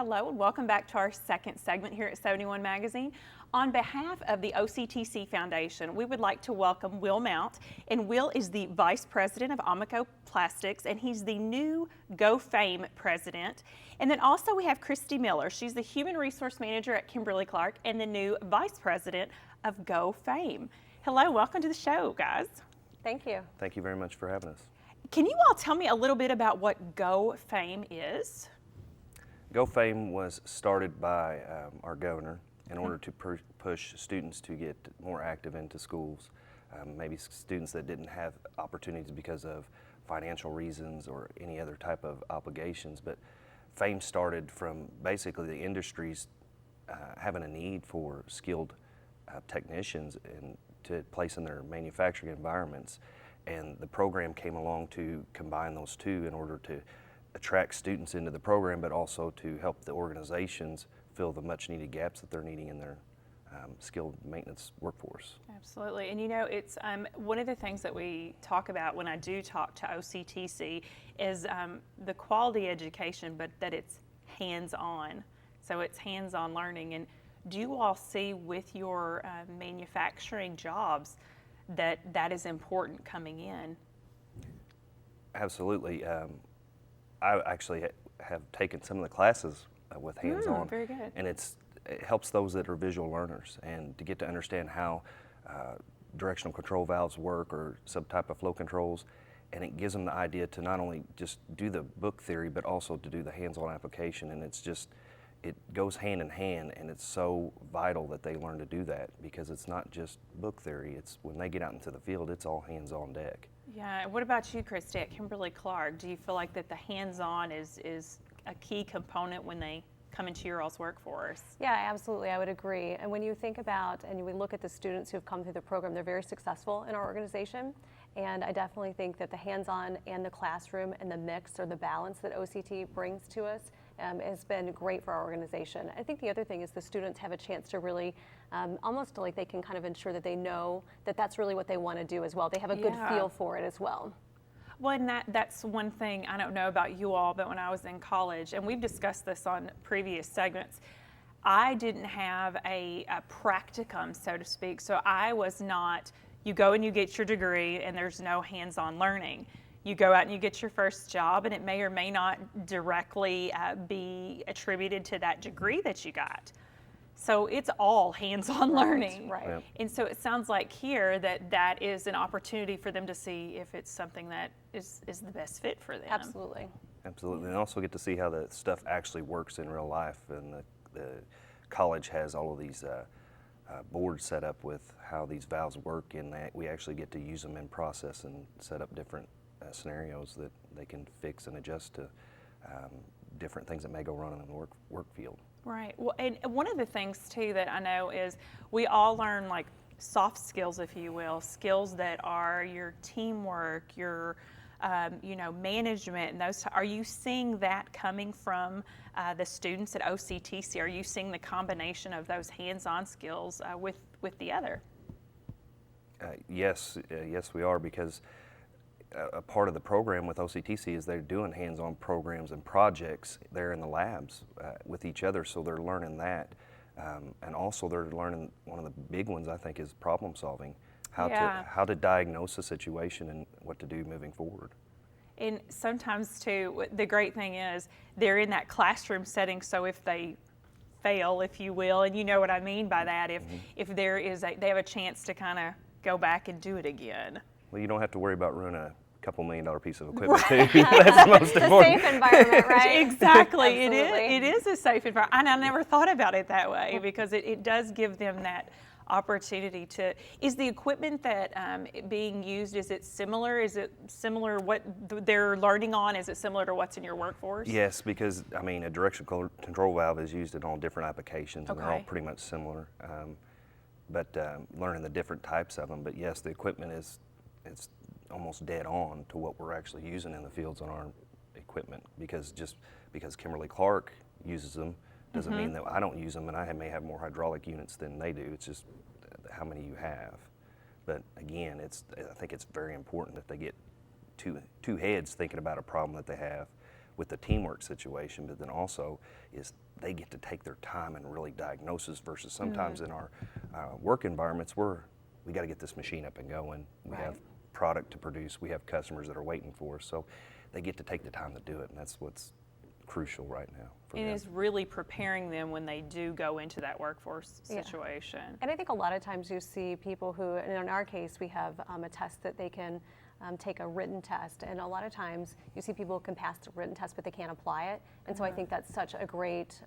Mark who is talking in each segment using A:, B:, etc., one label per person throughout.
A: Hello and welcome back to our second segment here at 71 Magazine. On behalf of the OCTC Foundation, we would like to welcome Will Mount. And Will is the Vice President of Amico Plastics, and he's the new Go Fame President. And then also we have Christy Miller. She's the Human Resource Manager at Kimberly-Clark and the new Vice President of Go Fame. Hello, welcome to the show, guys.
B: Thank you.
C: Thank you very much for having us.
A: Can you all tell me a little bit about what Go Fame is?
C: Go Fame was started by our governor in order to push students to get more active into schools. Maybe students that didn't have opportunities because of financial reasons or any other type of obligations. But Fame started from basically the industries having a need for skilled technicians and to place in their manufacturing environments. And the program came along to combine those two in order to attract students into the program, but also to help the organizations fill the much needed gaps that they're needing in their skilled maintenance workforce.
A: Absolutely, and you know, it's one of the things that we talk about when I do talk to OCTC is the quality education, but that it's hands-on. So it's hands-on learning. And do you all see with your manufacturing jobs that that is important coming in?
C: Absolutely. I actually have taken some of the classes with hands-on.
A: Very good.
C: And it helps those that are visual learners and to get to understand how directional control valves work or some type of flow controls. And it gives them the idea to not only just do the book theory, but also to do the hands-on application. And it's just, it goes hand in hand, and it's so vital that they learn to do that because it's not just book theory. It's when they get out into the field, it's all hands on deck.
A: Yeah, what about you, Christy, at Kimberly-Clark? Do you feel like that the hands-on is a key component when they come into your all's workforce?
B: Yeah, absolutely, I would agree. And when you think about and we look at the students who've come through the program, they're very successful in our organization. And I definitely think that the hands-on and the classroom and the mix or the balance that OCT brings to us has been great for our organization. I think the other thing is the students have a chance to really almost like they can kind of ensure that they know that that's really what they want to do as well. They have a good feel for it as well.
A: Well, and that's one thing, I don't know about you all, but when I was in college, and we've discussed this on previous segments, I didn't have a practicum, so to speak. So I was not, you go and you get your degree and there's no hands-on learning. You go out and you get your first job, and it may or may not directly be attributed to that degree that you got. So it's all hands-on learning.
B: Right.
C: Yep.
A: And so it sounds like here that is an opportunity for them to see if it's something that is the best fit for them.
B: Absolutely.
C: Absolutely, and also get to see how the stuff actually works in real life. And the college has all of these boards set up with how these valves work, and that we actually get to use them in process and set up different scenarios that they can fix and adjust to different things that may go wrong in the work field.
A: Right. Well, and one of the things too that I know is we all learn like soft skills, if you will, skills that are your teamwork, your management, and those. Are you seeing that coming from the students at OCTC? Are you seeing the combination of those hands-on skills with the other?
C: Yes, we are, because a part of the program with OCTC is they're doing hands-on programs and projects there in the labs with each other, so they're learning that. And also they're learning, one of the big ones I think is problem solving, how to diagnose a situation and what to do moving forward.
A: And sometimes too, the great thing is they're in that classroom setting, so if they fail, if you will, and you know what I mean by that, if there is they have a chance to kind of go back and do it again.
C: Well, you don't have to worry about ruining a couple $1 million piece of equipment too. That's the most important.
B: It's a safe environment, right?
A: Exactly. It is a safe environment. And I never thought about it that way, because it does give them that opportunity to. Is the equipment that being used, is it similar? Is it similar what they're learning on? Is it similar to what's in your workforce?
C: Yes, because I mean a directional control valve is used in all different applications, and they're all pretty much similar. But learning the different types of them. But yes, the equipment it's almost dead on to what we're actually using in the fields on our equipment, because Kimberly-Clark uses them doesn't mean that I don't use them, and I may have more hydraulic units than they do. It's just how many you have. But again, I think it's very important that they get two heads thinking about a problem that they have, with the teamwork situation, but then also is they get to take their time and really diagnosis versus sometimes in our work environments we got to get this machine up and going. We
B: Right.
C: have product to produce. We have customers that are waiting for us. So they get to take the time to do it, and that's what's crucial right now for
A: It
C: them.
A: is really preparing them when they do go into that workforce
B: Yeah.
A: situation.
B: And I think a lot of times you see people who, and in our case, we have a test that they can take a written test, and a lot of times you see people can pass the written test, but they can't apply it. And so I think that's such a great,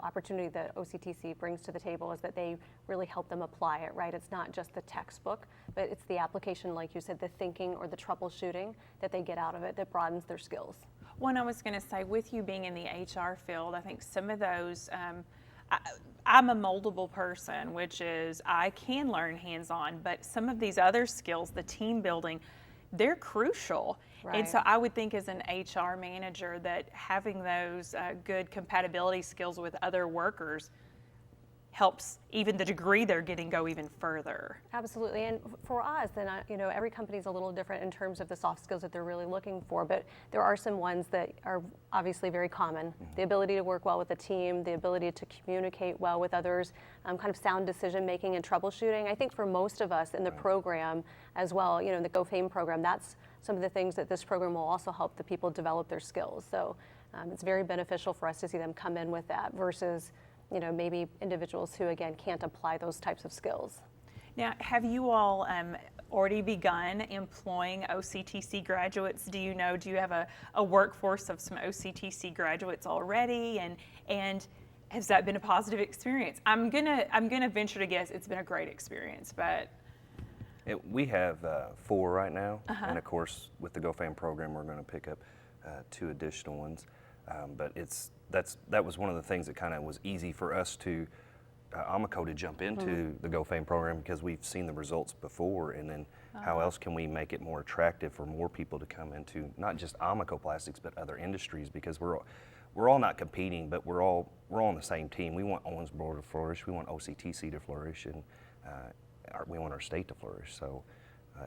B: opportunity that OCTC brings to the table, is that they really help them apply it, right? It's not just the textbook, but it's the application, like you said, the thinking or the troubleshooting that they get out of it that broadens their skills.
A: One, I was going to say, with you being in the HR field, I think some of those, I'm a moldable person, which is I can learn hands-on, but some of these other skills, the team building, they're crucial. And so
B: Right.
A: I would think as an HR manager that having those good compatibility skills with other workers helps even the degree they're getting go even further.
B: Absolutely, and for us, then every company is a little different in terms of the soft skills that they're really looking for, but there are some ones that are obviously very common. The ability to work well with a team, the ability to communicate well with others, kind of sound decision making and troubleshooting. I think for most of us in the program as well, in the Go Fame program, that's some of the things that this program will also help the people develop their skills. So it's very beneficial for us to see them come in with that versus maybe individuals who, again, can't apply those types of skills.
A: Now, have you all already begun employing OCTC graduates? Do you have a workforce of some OCTC graduates already? And has that been a positive experience? I'm gonna venture to guess it's been a great experience, but.
C: We have 4 right now, and of course, with the GoFam program, we're going to pick up 2 additional ones. But that was one of the things that kind of was easy for us to Amico to jump into the GoFam program, because we've seen the results before, and then how else can we make it more attractive for more people to come into not just Amico Plastics but other industries, because we're all not competing, but we're all on the same team. We want Owensboro to flourish, we want OCTC to flourish, and we want our state to flourish. So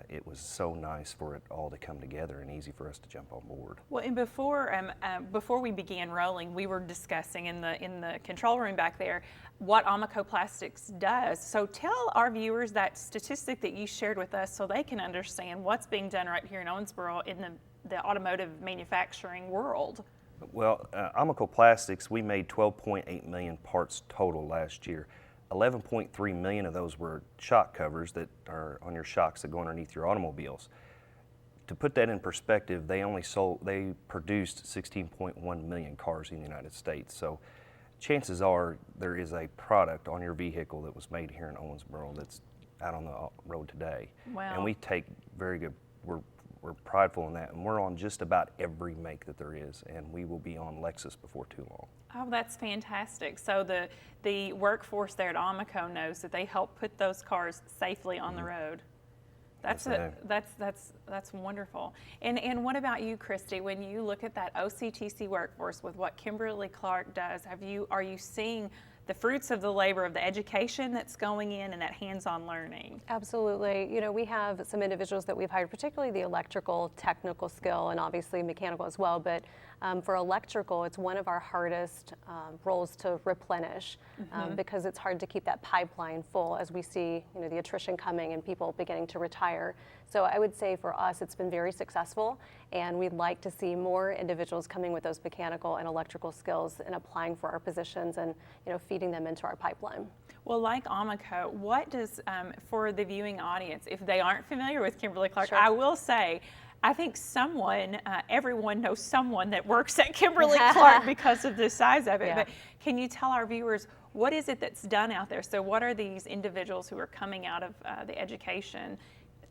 C: it was so nice for it all to come together and easy for us to jump on board.
A: Well, and before we began rolling, we were discussing in the control room back there what Amico Plastics does. So tell our viewers that statistic that you shared with us, so they can understand what's being done right here in Owensboro in the automotive manufacturing world.
C: Well, Amico Plastics, we made 12.8 million parts total last year. 11.3 million of those were shock covers that are on your shocks that go underneath your automobiles. To put that in perspective, they produced 16.1 million cars in the United States. So chances are there is a product on your vehicle that was made here in Owensboro that's out on the road today.
A: Wow.
C: And we take very good, we're prideful in that, and we're on just about every make that there is, and we will be on Lexus before too long.
A: Oh, that's fantastic. So the workforce there at Amico knows that they help put those cars safely on the road. That's that's wonderful. And what about you, Christy? When you look at that OCTC workforce with what Kimberly-Clark does, are you seeing the fruits of the labor of the education that's going in and that hands-on learning?
B: Absolutely. We have some individuals that we've hired, particularly the electrical technical skill and obviously mechanical as well. But for electrical, it's one of our hardest roles to replenish because it's hard to keep that pipeline full as we see the attrition coming and people beginning to retire. So I would say for us, it's been very successful, and we'd like to see more individuals coming with those mechanical and electrical skills and applying for our positions and feeding them into our pipeline.
A: Well, like Amico, what does, for the viewing audience, if they aren't familiar with Kimberly-Clark,
B: Sure.
A: I will say, I think everyone knows someone that works at Kimberly-Clark because of the size of it.
B: Yeah.
A: But can you tell our viewers, what is it that's done out there? So what are these individuals who are coming out of the education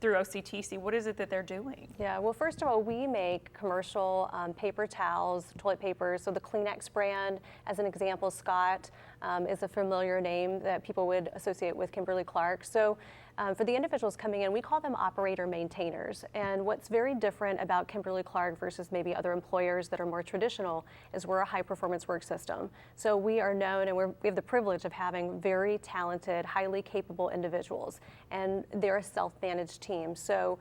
A: through OCTC? What is it that they're doing?
B: Yeah, well, first of all, we make commercial paper towels, toilet paper. So the Kleenex brand, as an example, Scott is a familiar name that people would associate with Kimberly-Clark. So for the individuals coming in, we call them operator maintainers. And what's very different about Kimberly-Clark versus maybe other employers that are more traditional is we're a high performance work system. So we are known, and we have the privilege of having very talented, highly capable individuals. And they're a self-managed team. So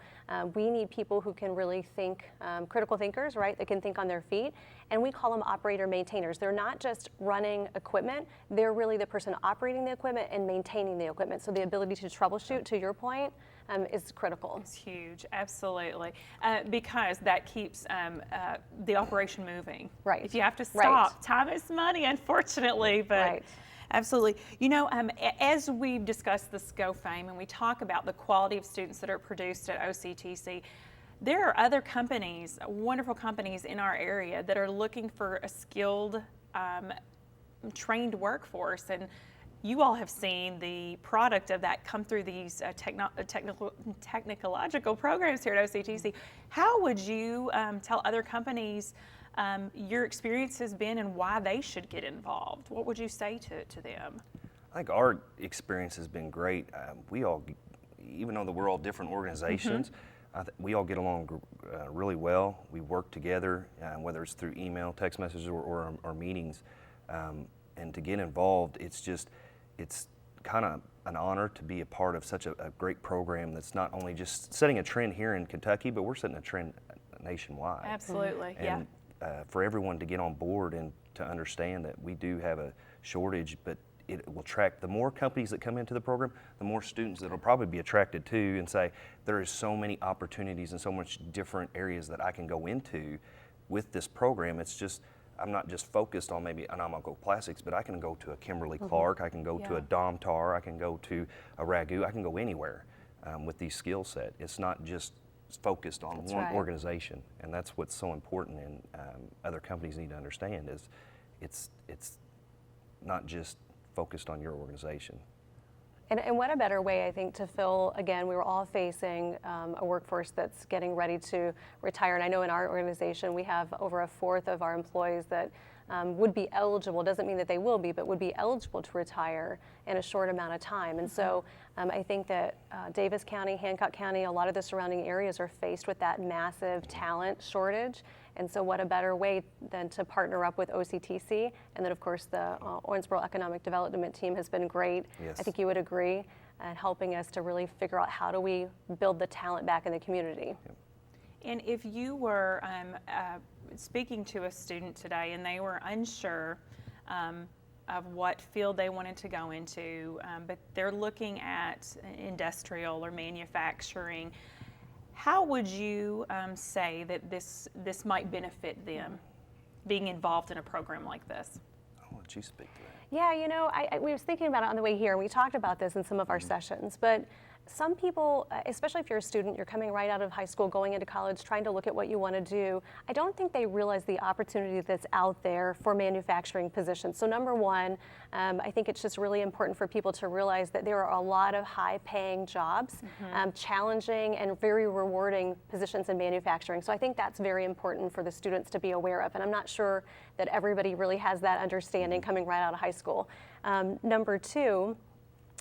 B: we need people who can really think, critical thinkers, right? That can think on their feet. and we call them operator maintainers. They're not just running equipment, they're really the person operating the equipment and maintaining the equipment. So the ability to troubleshoot, to your point, is critical.
A: It's huge, absolutely, because that keeps the operation moving.
B: Right.
A: If you have to
B: Right.
A: stop, time is money, unfortunately, but
B: Right.
A: absolutely. You know, as we've discussed this Go Fame and we talk about the quality of students that are produced at OCTC, there are other companies, wonderful companies in our area that are looking for a skilled, trained workforce, and you all have seen the product of that come through these technological programs here at OCTC. How would you tell other companies your experience has been and why they should get involved? What would you say to them?
C: I think our experience has been great. We all, even though we're all different organizations, we all get along really well. We work together, whether it's through email, text messages, or our meetings. And to get involved, it's kind of an honor to be a part of such a great program that's not only just setting a trend here in Kentucky, but we're setting a trend nationwide.
A: Absolutely, yeah.
C: And for everyone to get on board and to understand that we do have a shortage, but it will attract the more companies that come into the program, the more students that will probably be attracted to and say, there is so many opportunities and so much different areas that I can go into with this program. It's just, I'm not just focused on maybe anomical plastics, but I can go to a Kimberly-Clark, I can go to a Domtar, I can go to a Ragu, I can go anywhere with these skill set. It's not just focused on one organization, and that's what's so important, and other companies need to understand is it's not just focused on your organization.
B: And what a better way, I think, to fill, again, we were all facing a workforce that's getting ready to retire. And I know in our organization, we have over a fourth of our employees that would be eligible, doesn't mean that they will be, but would be eligible to retire in a short amount of time. And so I think that Davis County, Hancock County, a lot of the surrounding areas are faced with that massive talent shortage. And so what a better way than to partner up with OCTC. And then, of course, the Owensboro Economic Development team has been great.
C: Yes.
B: I think you would agree, and helping us to really figure out how do we build the talent back in the community.
C: Yep.
A: And if you were speaking to a student today and they were unsure of what field they wanted to go into, but they're looking at industrial or manufacturing, how would you say that this might benefit them, being involved in a program like this?
C: I'll let you speak to that.
B: Yeah, you know, we was thinking about it on the way here, and we talked about this in some of our sessions, but some people, especially if you're a student, you're coming right out of high school, going into college, trying to look at what you want to do, I don't think they realize the opportunity that's out there for manufacturing positions. So number one, I think it's just really important for people to realize that there are a lot of high-paying jobs, challenging and very rewarding positions in manufacturing. So I think that's very important for the students to be aware of, and I'm not sure that everybody really has that understanding coming right out of high school. Number two,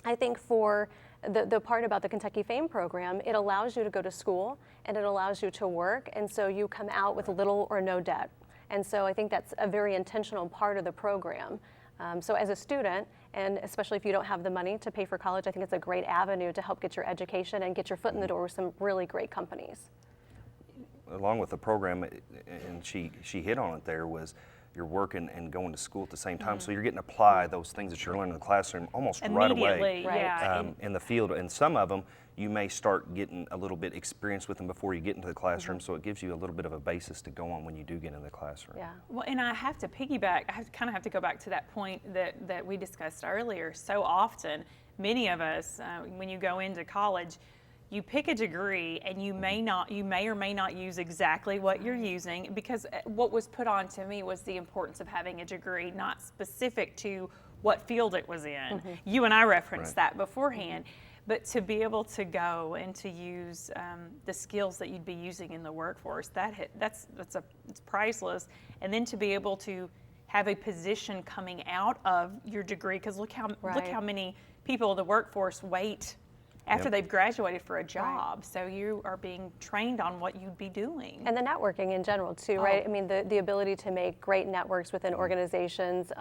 B: I think for the part about the Kentucky Fame program, it allows you to go to school and it allows you to work, and so you come out with little or no debt. And so I think that's a very intentional part of the program. So as a student, and especially if you don't have the money to pay for college, I think it's a great avenue to help get your education and get your foot in the door with some really great companies.
C: Along with the program, and she hit on it there, was you're working and going to school at the same time, so you're getting to apply those things that you're learning in the classroom almost right away.
A: Immediately, yeah.
C: In the field. And some of them, you may start getting a little bit experience with them before you get into the classroom, so it gives you a little bit of a basis to go on when you do get in the classroom.
B: Yeah.
A: Well, and I have to piggyback, I kind of have to go back to that point that we discussed earlier. So often, many of us, when you go into college, you pick a degree and you may or may not use exactly what you're using, because what was put on to me was the importance of having a degree not specific to what field it was in. You and I referenced that beforehand, but to be able to go and to use the skills that you'd be using in the workforce, it's priceless. And then to be able to have a position coming out of your degree, because look how many people in the workforce wait after they've graduated for a job. So you are being trained on what you'd be doing.
B: And the networking in general too, right? I mean, the ability to make great networks within organizations,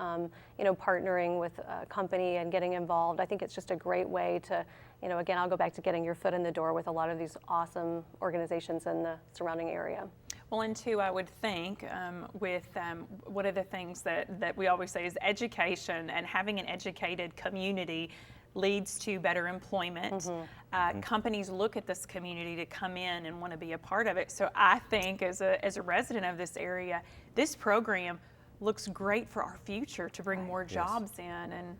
B: you know, partnering with a company and getting involved. I think it's just a great way to, you know, again, I'll go back to getting your foot in the door with a lot of these awesome organizations in the surrounding area.
A: Well, and two, I would think one of the things that we always say is education, and having an educated community leads to better employment. Companies look at this community to come in and want to be a part of it. So I think as a resident of this area, this program looks great for our future to bring more jobs in and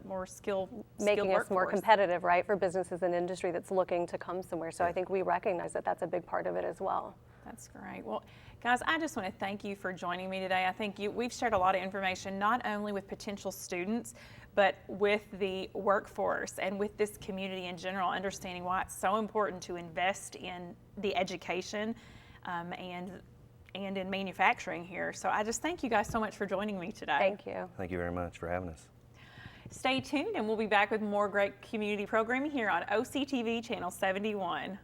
A: more skilled
B: Making us more
A: workforce.
B: competitive, right, for businesses and industry that's looking to come somewhere. So I think we recognize that that's a big part of it as well.
A: That's great. Well, guys, I just want to thank you for joining me today. I think we've shared a lot of information, not only with potential students, but with the workforce and with this community in general, understanding why it's so important to invest in the education and in manufacturing here. So I just thank you guys so much for joining me today.
B: Thank you.
C: Thank you very much for having us.
A: Stay tuned, and we'll be back with more great community programming here on OCTV Channel 71.